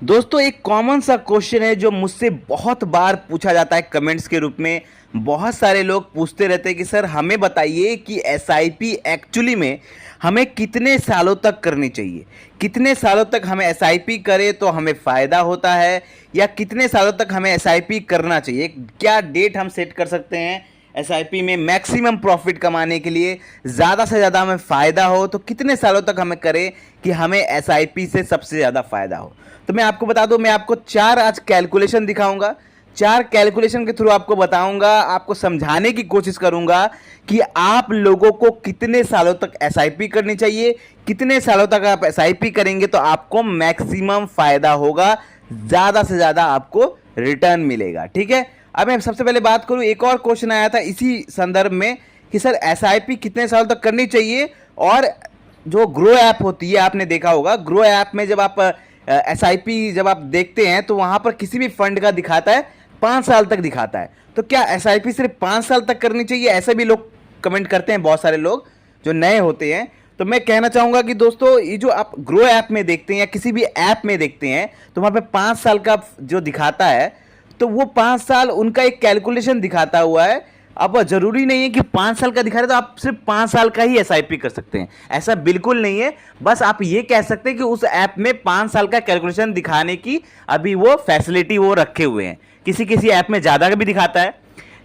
दोस्तों एक कॉमन सा क्वेश्चन है जो मुझसे बहुत बार पूछा जाता है कमेंट्स के रूप में। बहुत सारे लोग पूछते रहते हैं कि सर हमें बताइए कि एसआईपी एक्चुअली में हमें कितने सालों तक करनी चाहिए, कितने सालों तक हमें एसआईपी करें तो हमें फ़ायदा होता है, या कितने सालों तक हमें एसआईपी करना चाहिए, क्या डेट हम सेट कर सकते हैं एसआईपी में मैक्सिमम प्रॉफिट कमाने के लिए, ज़्यादा से ज़्यादा हमें फ़ायदा हो तो कितने सालों तक हमें करें कि हमें एसआईपी से सबसे ज़्यादा फ़ायदा हो। तो मैं आपको बता दूं, मैं आपको चार आज कैलकुलेशन दिखाऊंगा, चार कैलकुलेशन के थ्रू आपको बताऊंगा, आपको समझाने की कोशिश करूंगा कि आप लोगों को कितने सालों तक एसआईपी करनी चाहिए, कितने सालों तक आप एसआईपी करेंगे तो आपको मैक्सिमम फ़ायदा होगा, ज़्यादा से ज़्यादा आपको रिटर्न मिलेगा। ठीक है, अब मैं सबसे पहले बात करूं, एक और क्वेश्चन आया था इसी संदर्भ में कि सर एसआईपी कितने साल तक करनी चाहिए। और जो ग्रो ऐप होती है, आपने देखा होगा ग्रो ऐप में जब आप एसआईपी जब आप देखते हैं तो वहां पर किसी भी फंड का दिखाता है 5 साल तक दिखाता है। तो क्या एसआईपी सिर्फ 5 साल तक करनी चाहिए, ऐसे भी लोग कमेंट करते हैं, बहुत सारे लोग जो नए होते हैं। तो मैं कहना चाहूंगा कि दोस्तों ये जो आप ग्रो ऐप में देखते हैं या किसी भी ऐप में देखते हैं तो वहां पे 5 साल का जो दिखाता है तो वो 5 साल उनका एक कैलकुलेशन दिखाता हुआ है। अब जरूरी नहीं है कि 5 साल का दिखा रहे तो आप सिर्फ 5 साल का ही एसआईपी कर सकते हैं, ऐसा बिल्कुल नहीं है। बस आप ये कह सकते हैं कि उस ऐप में 5 साल का कैलकुलेशन दिखाने की अभी वो फैसिलिटी वो रखे हुए हैं। किसी किसी ऐप में ज़्यादा का भी दिखाता है,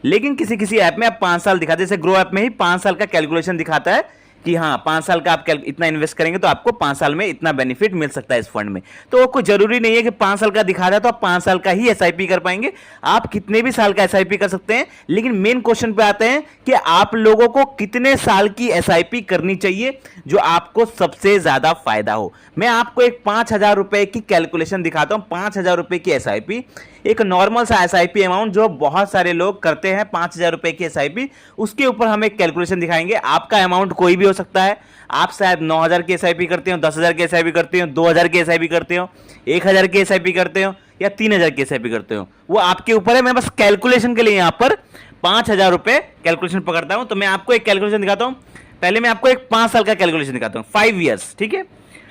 लेकिन किसी किसी ऐप में आप 5 साल दिखाते हैं। जैसे ग्रो ऐप में ही 5 साल का कैलकुलेशन दिखाता है कि हाँ 5 साल का आप इतना इन्वेस्ट करेंगे तो आपको 5 साल में इतना बेनिफिट मिल सकता है इस फंड में। तो कोई जरूरी नहीं है कि 5 साल का दिखा रहा है तो आप 5 साल का ही एसआईपी कर पाएंगे, आप कितने भी साल का एसआईपी कर सकते हैं। लेकिन मेन क्वेश्चन पे आते हैं कि आप लोगों को कितने साल की एसआईपी करनी चाहिए जो आपको सबसे ज्यादा फायदा हो। मैं आपको एक 5,000 रुपए की कैलकुलेशन दिखाता हूं। 5,000 रुपए की एसआईपी, एक नॉर्मल सा एसआईपी अमाउंट जो बहुत सारे लोग करते हैं, 5,000 रुपए की एसआईपी, उसके ऊपर हम एक कैलकुलेशन दिखाएंगे। आपका अमाउंट कोई भी हो सकता है, आप शायद 9,000 की एसआईपी करते हो, 10,000 की एसआईपी करते हो, 2,000 की एसआईपी करते हो, 1,000 की एसआईपी करते हो, या 3,000 की एसआईपी करते हो, वो आपके ऊपर है। मैं बस कैलकुलेशन के लिए यहां पर 5,000 रुपए कैलकुलेशन पकड़ता हूं। तो मैं आपको एक कैलकुलेशन दिखाता हूं। पहले मैं आपको एक 5 साल का कैलकुलेशन दिखाता हूं, 5 ईयर्स। ठीक है,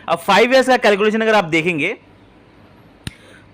अब 5 ईयर्स का कैलकुलेशन अगर आप देखेंगे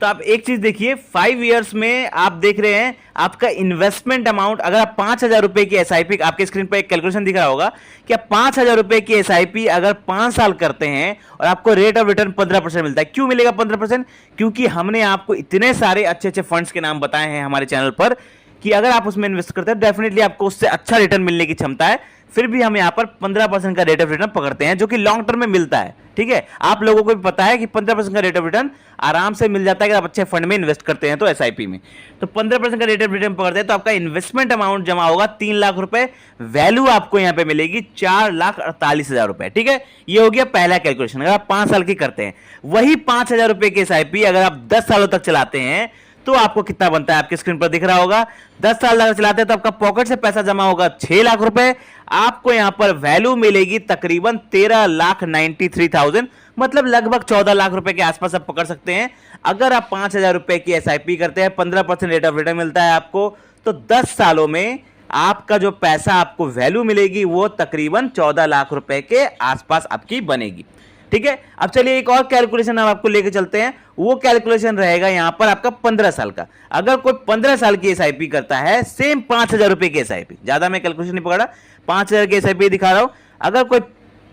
तो आप एक चीज देखिए, 5 ईयर्स में आप देख रहे हैं आपका इन्वेस्टमेंट अमाउंट, अगर आप 5,000 रुपए की एसआईपी, आपके स्क्रीन पर एक कैलकुलेशन दिख रहा होगा कि आप 5,000 रुपए की एसआईपी अगर 5 साल करते हैं और आपको रेट ऑफ रिटर्न 15% मिलता है। क्यों मिलेगा 15%? क्योंकि हमने आपको इतने सारे अच्छे अच्छे फंड्स के नाम बताए हैं हमारे चैनल पर कि अगर आप उसमें इन्वेस्ट करते हैं डेफिनेटली आपको उससे अच्छा रिटर्न मिलने की क्षमता है। फिर भी हम यहां पर 15% का रेट ऑफ रिटर्न पकड़ते हैं जो कि लॉन्ग टर्म में मिलता है। ठीक है, आप लोगों को भी पता है कि 15% का रेट ऑफ रिटर्न आराम से मिल जाता है अगर आप अच्छे फंड में इन्वेस्ट करते हैं तो एसआईपी में। तो 15% का रेट ऑफ रिटर्न पकड़ते हैं तो आपका इन्वेस्टमेंट अमाउंट जमा होगा 3 लाख रुपए, वैल्यू आपको यहां पे मिलेगी 4,48,000 रुपए। ठीक है, ये हो गया पहला कैलकुलेशन अगर आप 5 साल की करते हैं। वही 5,000 रुपए की एसआईपी अगर आप 10 सालों तक चलाते हैं तो आपको कितना बनता है, आपके स्क्रीन पर दिख रहा होगा। 10 साल अगर चलाते हैं तो आपका पॉकेट से पैसा जमा होगा 6 लाख रुपए। आपको यहां पर वैल्यू मिलेगी तकरीबन 13,93,000, मतलब लगभग 14 लाख रुपए के आसपास आप पकड़ सकते हैं। अगर आप 5,000 रुपए की एसआईपी करते हैं, 15% रेट ऑफ रिटर्न मिलता है आपको, तो 10 सालों में आपका जो पैसा आपको वैल्यू मिलेगी वो तकरीबन 14 लाख रुपए के आसपास आपकी बनेगी। ठीक है, अब चलिए एक और कैलकुलेशन हम आपको लेके चलते हैं। वो कैलकुलेशन रहेगा यहां पर आपका 15 साल का। अगर कोई 15 साल की एसआईपी करता है, सेम 5,000 रुपए की एसआईपी, ज्यादा मैं कैलकुलेशन नहीं पकड़ा, 5,000 की एसआईपी दिखा रहा हूं। अगर कोई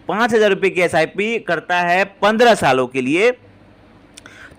5,000 रुपए की एसआईपी करता है 15 सालों के लिए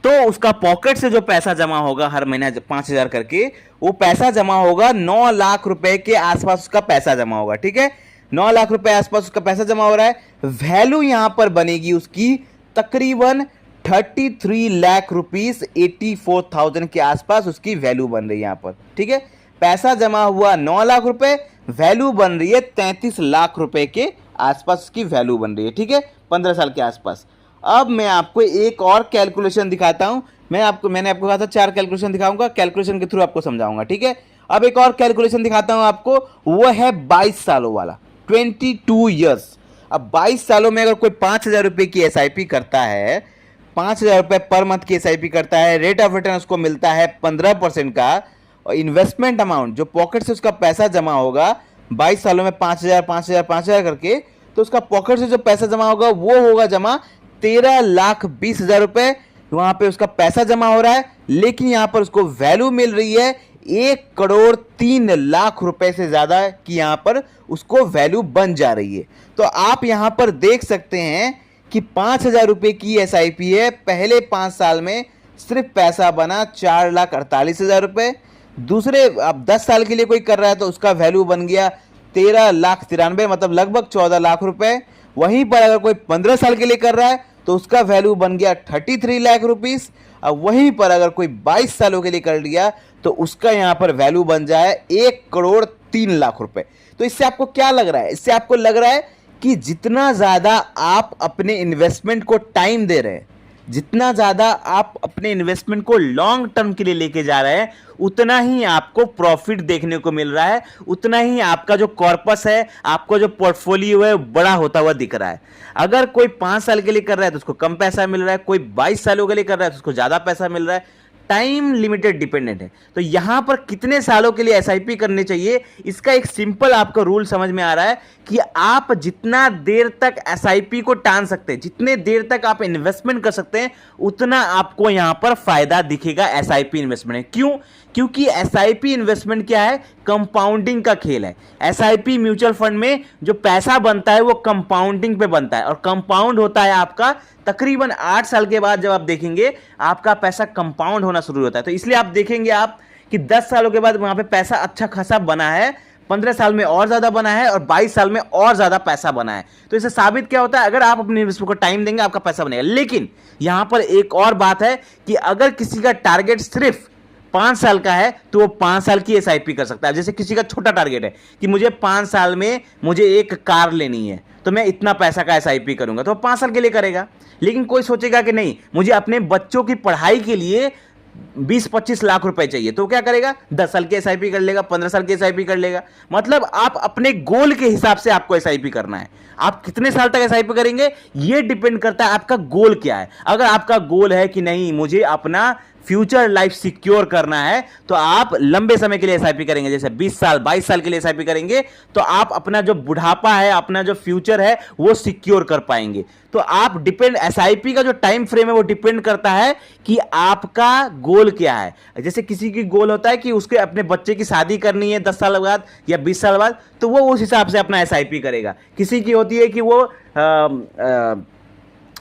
तो उसका पॉकेट से जो पैसा जमा होगा हर महीना 5,000 करके, वो पैसा जमा होगा 9 लाख रुपए के आसपास, उसका पैसा जमा होगा। ठीक है, 9 लाख रुपए आसपास उसका पैसा जमा हो रहा है। वैल्यू यहां पर बनेगी उसकी तकरीबन 33 लाख रुपीस 84,000 के आसपास उसकी वैल्यू बन रही है यहां पर। ठीक है, पैसा जमा हुआ 9 लाख रुपए, वैल्यू बन रही है 33 लाख रुपए के आसपास उसकी वैल्यू बन रही है। ठीक है, 15 साल के आसपास। अब मैं आपको एक और कैलकुलेशन दिखाता हूं। मैंने आपको कहा था 4 कैलकुलेशन दिखाऊंगा, कैलकुलेशन के थ्रू आपको समझाऊंगा। ठीक है, अब एक और कैलकुलेशन दिखाता हूं आपको, वो है 22 सालों वाला, 22 ईयर्स। अब 22 सालों में अगर कोई 5,000 रुपए की एसआईपी करता है, 5,000 रुपए पर मंथ की एसआईपी करता है, रेट ऑफ रिटर्न उसको मिलता है 15% का, और इन्वेस्टमेंट अमाउंट जो पॉकेट से उसका पैसा जमा होगा 22 सालों में 5,000 5,000 5,000 करके, तो उसका पॉकेट से जो पैसा जमा होगा वो होगा जमा 13,20,000 रुपए, वहां पे उसका पैसा जमा हो रहा है, लेकिन यहां पर उसको वैल्यू मिल रही है 1,03,00,000 रुपए से ज्यादा की यहां पर उसको वैल्यू बन जा रही है। तो आप यहां पर देख सकते हैं कि 5,000 रुपए की एसआईपी है, पहले 5 साल में सिर्फ पैसा बना 4,48,000 रुपए। दूसरे अब 10 साल के लिए कोई कर रहा है तो उसका वैल्यू बन गया 13,93,000, मतलब लगभग 14 लाख रुपए। वहीं पर अगर कोई 15 साल के लिए कर रहा है तो उसका वैल्यू बन गया 33 लाख रुपीस। अब वहीं पर अगर कोई 22 सालों के लिए कर लिया तो उसका यहां पर वैल्यू बन जाए 1,03,00,000 रुपए। तो इससे आपको क्या लग रहा है? इससे आपको लग रहा है कि जितना ज्यादा आप अपने इन्वेस्टमेंट को टाइम दे रहे हैं, जितना ज़्यादा आप अपने इन्वेस्टमेंट को लॉन्ग टर्म के लिए लेके जा रहे हैं, उतना ही आपको प्रॉफिट देखने को मिल रहा है, उतना ही आपका जो कॉर्पस है, आपका जो पोर्टफोलियो है, बड़ा होता हुआ दिख रहा है। अगर कोई 5 साल के लिए कर रहा है तो उसको कम पैसा मिल रहा है, कोई 22 सालों के लिए कर रहा है तो उसको ज़्यादा पैसा मिल रहा है। टाइम लिमिटेड डिपेंडेंट है। तो यहां पर कितने सालों के लिए एसआईपी करनी चाहिए, इसका एक सिंपल आपका रूल समझ में आ रहा है कि आप जितना देर तक एसआईपी को टान सकते हैं, जितने देर तक आप इन्वेस्टमेंट कर सकते हैं, उतना आपको यहां पर फायदा दिखेगा एसआईपी इन्वेस्टमेंट में। क्यों? क्योंकि एसआईपी इन्वेस्टमेंट क्या है? कंपाउंडिंग का खेल है। एसआईपी म्यूचुअल फंड में जो पैसा बनता है वो कंपाउंडिंग पे बनता है, और कंपाउंड होता है आपका तकरीबन 8 साल के बाद। जब आप देखेंगे आपका पैसा कंपाउंड होना शुरू होता है, तो इसलिए आप देखेंगे आप कि 10 सालों के बाद वहां पे पैसा अच्छा खासा बना है, 15 साल में और ज्यादा बना है, और 22 साल में और ज्यादा पैसा बना है। तो इससे साबित क्या होता है? अगर आप अपने इन्वेस्टमेंट को टाइम देंगे आपका पैसा बनेगा। लेकिन यहां पर एक और बात है कि अगर किसी का टारगेट सिर्फ 5 साल का है तो वो 5 साल की एसआईपी कर सकता है। जैसे किसी का छोटा टारगेट है कि मुझे 5 साल में मुझे एक कार लेनी है, तो मैं इतना पैसा का एसआईपी करूंगा, तो वो 5 साल के लिए करेगा। लेकिन कोई सोचेगा कि नहीं, मुझे अपने बच्चों की पढ़ाई के लिए 20-25 लाख रुपए चाहिए, तो क्या करेगा? 10 साल की एसआईपी कर लेगा, 15 साल की एसआईपी कर लेगा। मतलब आप अपने गोल के हिसाब से आपको एसआईपी करना है। आप कितने साल तक एसआईपी करेंगे ये डिपेंड करता है आपका गोल क्या है। अगर आपका गोल है कि नहीं मुझे अपना फ्यूचर लाइफ सिक्योर करना है, तो आप लंबे समय के लिए एसआईपी करेंगे, जैसे 20 साल 22 साल के लिए एसआईपी करेंगे, तो आप अपना जो बुढ़ापा है, अपना जो फ्यूचर है वो सिक्योर कर पाएंगे। तो आप डिपेंड, एसआईपी का जो टाइम फ्रेम है वो डिपेंड करता है कि आपका गोल क्या है। जैसे किसी की गोल होता है कि उसके अपने बच्चे की शादी करनी है 10 साल बाद या 20 साल बाद, तो वो उस हिसाब से अपना एसआईपी करेगा। किसी की होती है कि वो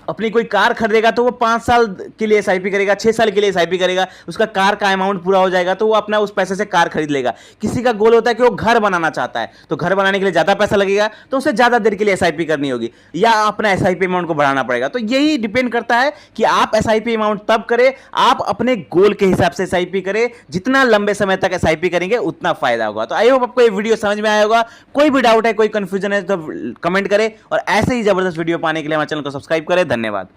अपनी कोई कार खरीदेगा तो वो 5 साल के लिए एसआईपी करेगा, 6 साल के लिए एसआईपी करेगा, उसका कार का अमाउंट पूरा हो जाएगा तो वो अपना उस पैसे से कार खरीद लेगा। किसी का गोल होता है कि वो घर बनाना चाहता है, तो घर बनाने के लिए ज्यादा पैसा लगेगा, तो उसे ज्यादा देर के लिए एसआईपी करनी होगी, या अपना एसआईपी अमाउंट को बढ़ाना पड़ेगा। तो यही डिपेंड करता है कि आप एसआईपी अमाउंट तब करें, आप अपने गोल के हिसाब से एसआईपी करें। जितना लंबे समय तक एसआईपी करेंगे उतना फायदा होगा। तो आई होप आपको ये वीडियो समझ में आया होगा। कोई भी डाउट है, कोई कंफ्यूजन है तो कमेंट करें, और ऐसे ही जबरदस्त वीडियो पाने के लिए हमारे चैनल को सब्सक्राइब करें। धन्यवाद।